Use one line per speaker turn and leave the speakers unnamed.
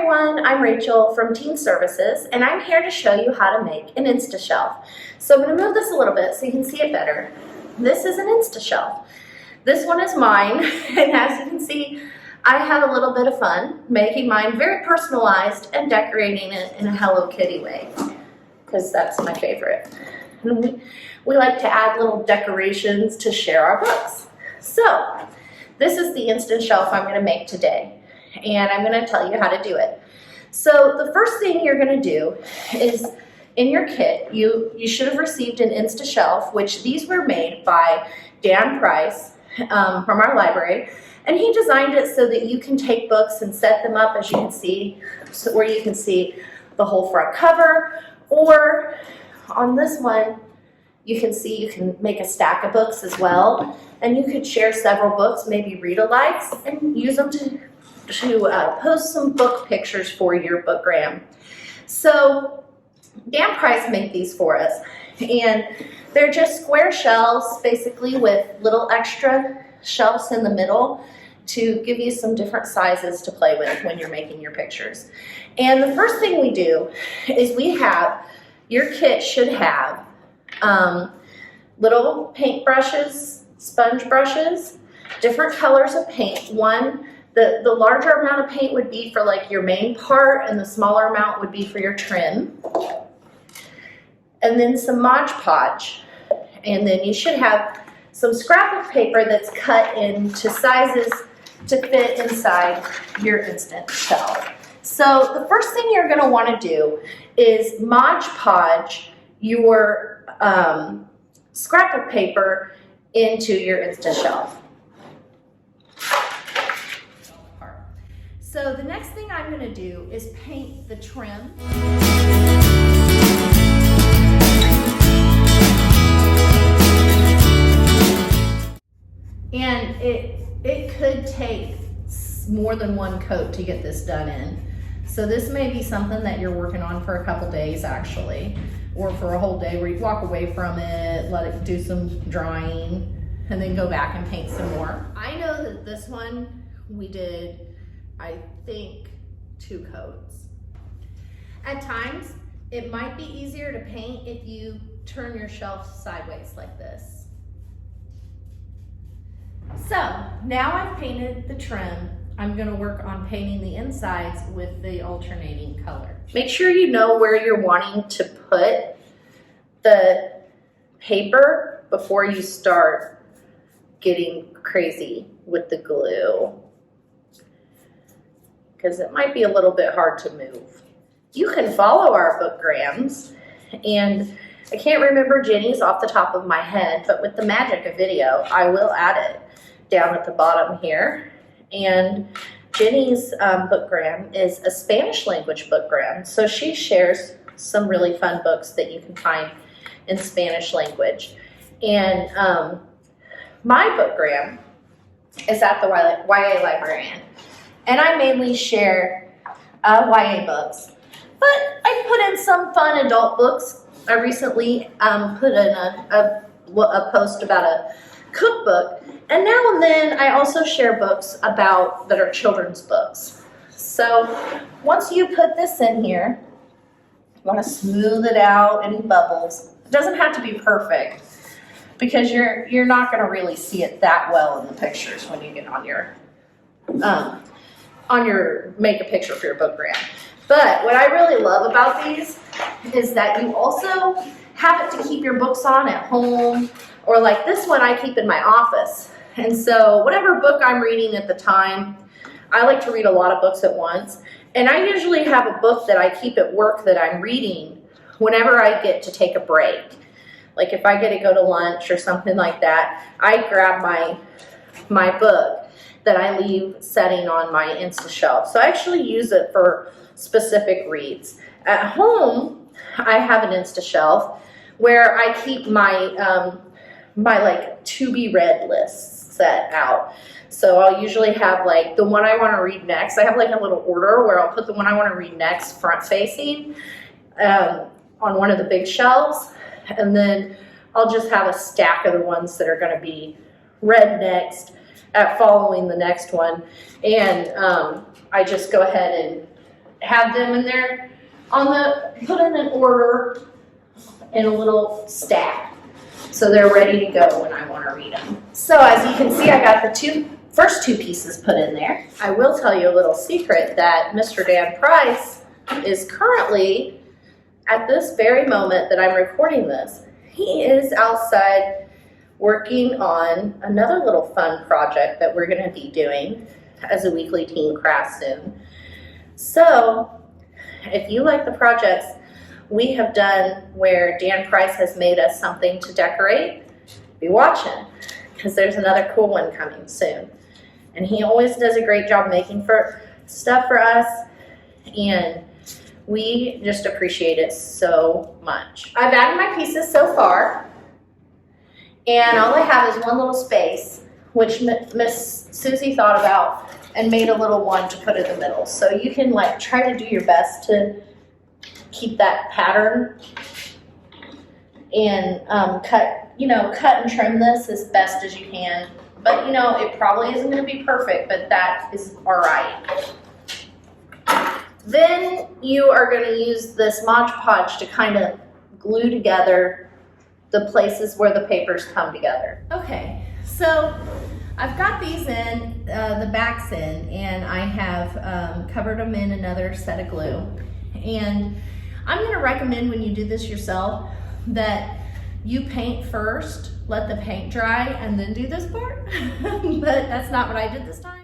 everyone, I'm Rachel from Teen Services, and I'm here to show you how to make an Insta-Shelf. So I'm going to move this a little bit so you can see it better. This is an Insta-Shelf. This one is mine, and as you can see, I have a little bit of fun making mine very personalized and decorating it in a Hello Kitty way, because that's my favorite. And we like to add little decorations to share our books. So this is the Insta-Shelf I'm going to make today, and I'm going to tell you how to do it. So the first thing you're going to do is, in your kit, you should have received an Insta-Shelf, which these were made by Dan Price from our library, and he designed it so that you can take books and set them up, as you can see, so where you can see the whole front cover, or on this one, you can see you can make a stack of books as well, and you could share several books, maybe read-alikes, and use them to post some book pictures for your bookgram. So Dan Price made these for us, and they're just square shelves, basically with little extra shelves in the middle to give you some different sizes to play with when you're making your pictures. And the first thing we do is your kit should have little paint brushes, sponge brushes, different colors of paint. The larger amount of paint would be for like your main part, and the smaller amount would be for your trim. And then some Mod Podge. And then you should have some scrap of paper that's cut into sizes to fit inside your instant shelf. So the first thing you're going to want to do is Mod Podge your scrap of paper into your instant shelf. So the next thing I'm going to do is paint the trim. And it could take more than one coat to get this done in. So this may be something that you're working on for a couple days actually, or for a whole day where you walk away from it, let it do some drying, and then go back and paint some more. I know that this one we did, I think, 2 coats. At times, it might be easier to paint if you turn your shelf sideways like this. So now I've painted the trim, I'm going to work on painting the insides with the alternating color. Make sure you know where you're wanting to put the paper before you start getting crazy with the glue, because it might be a little bit hard to move. You can follow our bookgrams, and I can't remember Jenny's off the top of my head, but with the magic of video, I will add it down at the bottom here. And Jenny's bookgram is a Spanish language bookgram, so she shares some really fun books that you can find in Spanish language. And my bookgram is at the YA Librarian, and I mainly share YA books, but I put in some fun adult books. I recently put in a post about a cookbook, and now and then I also share books that are children's books. So once you put this in here, you want to smooth it out, any bubbles. It doesn't have to be perfect, because you're not going to really see it that well in the pictures when you get on your make a picture for your bookgram. But what I really love about these is that you also have it to keep your books on at home, or like this one I keep in my office. And so whatever book I'm reading at the time, I like to read a lot of books at once, and I usually have a book that I keep at work that I'm reading whenever I get to take a break. Like if I get to go to lunch or something like that, I grab my book that I leave setting on my Insta-Shelf. So I actually use it for specific reads. At home, I have an Insta-Shelf where I keep my like to be read lists set out. So I'll usually have like the one I want to read next. I have like a little order where I'll put the one I want to read next front facing on one of the big shelves, and then I'll just have a stack of the ones that are going to be read next following the next one, and I just go ahead have them in there put in an order in a little stack. So they're ready to go when I want to read them. So as you can see, I got the first two pieces put in there. I will tell you a little secret that Mr. Dan Price is currently, at this very moment that I'm recording this, he is outside working on another little fun project that we're going to be doing as a weekly teen craft soon. So if you like the projects we have done where Dan Price has made us something to decorate, be watching, because there's another cool one coming soon. And he always does a great job making stuff for us, and we just appreciate it so much. I've added my pieces so far, and all I have is one little space, which Miss Susie thought about and made a little one to put in the middle. So you can like try to do your best to keep that pattern and cut and trim this as best as you can. But it probably isn't going to be perfect, but that is all right. Then you are going to use this Mod Podge to kind of glue together the places where the papers come together. Okay, so I've got these in, the backs in, and I have covered them in another set of glue. And I'm going to recommend when you do this yourself that you paint first, let the paint dry, and then do this part. But that's not what I did this time.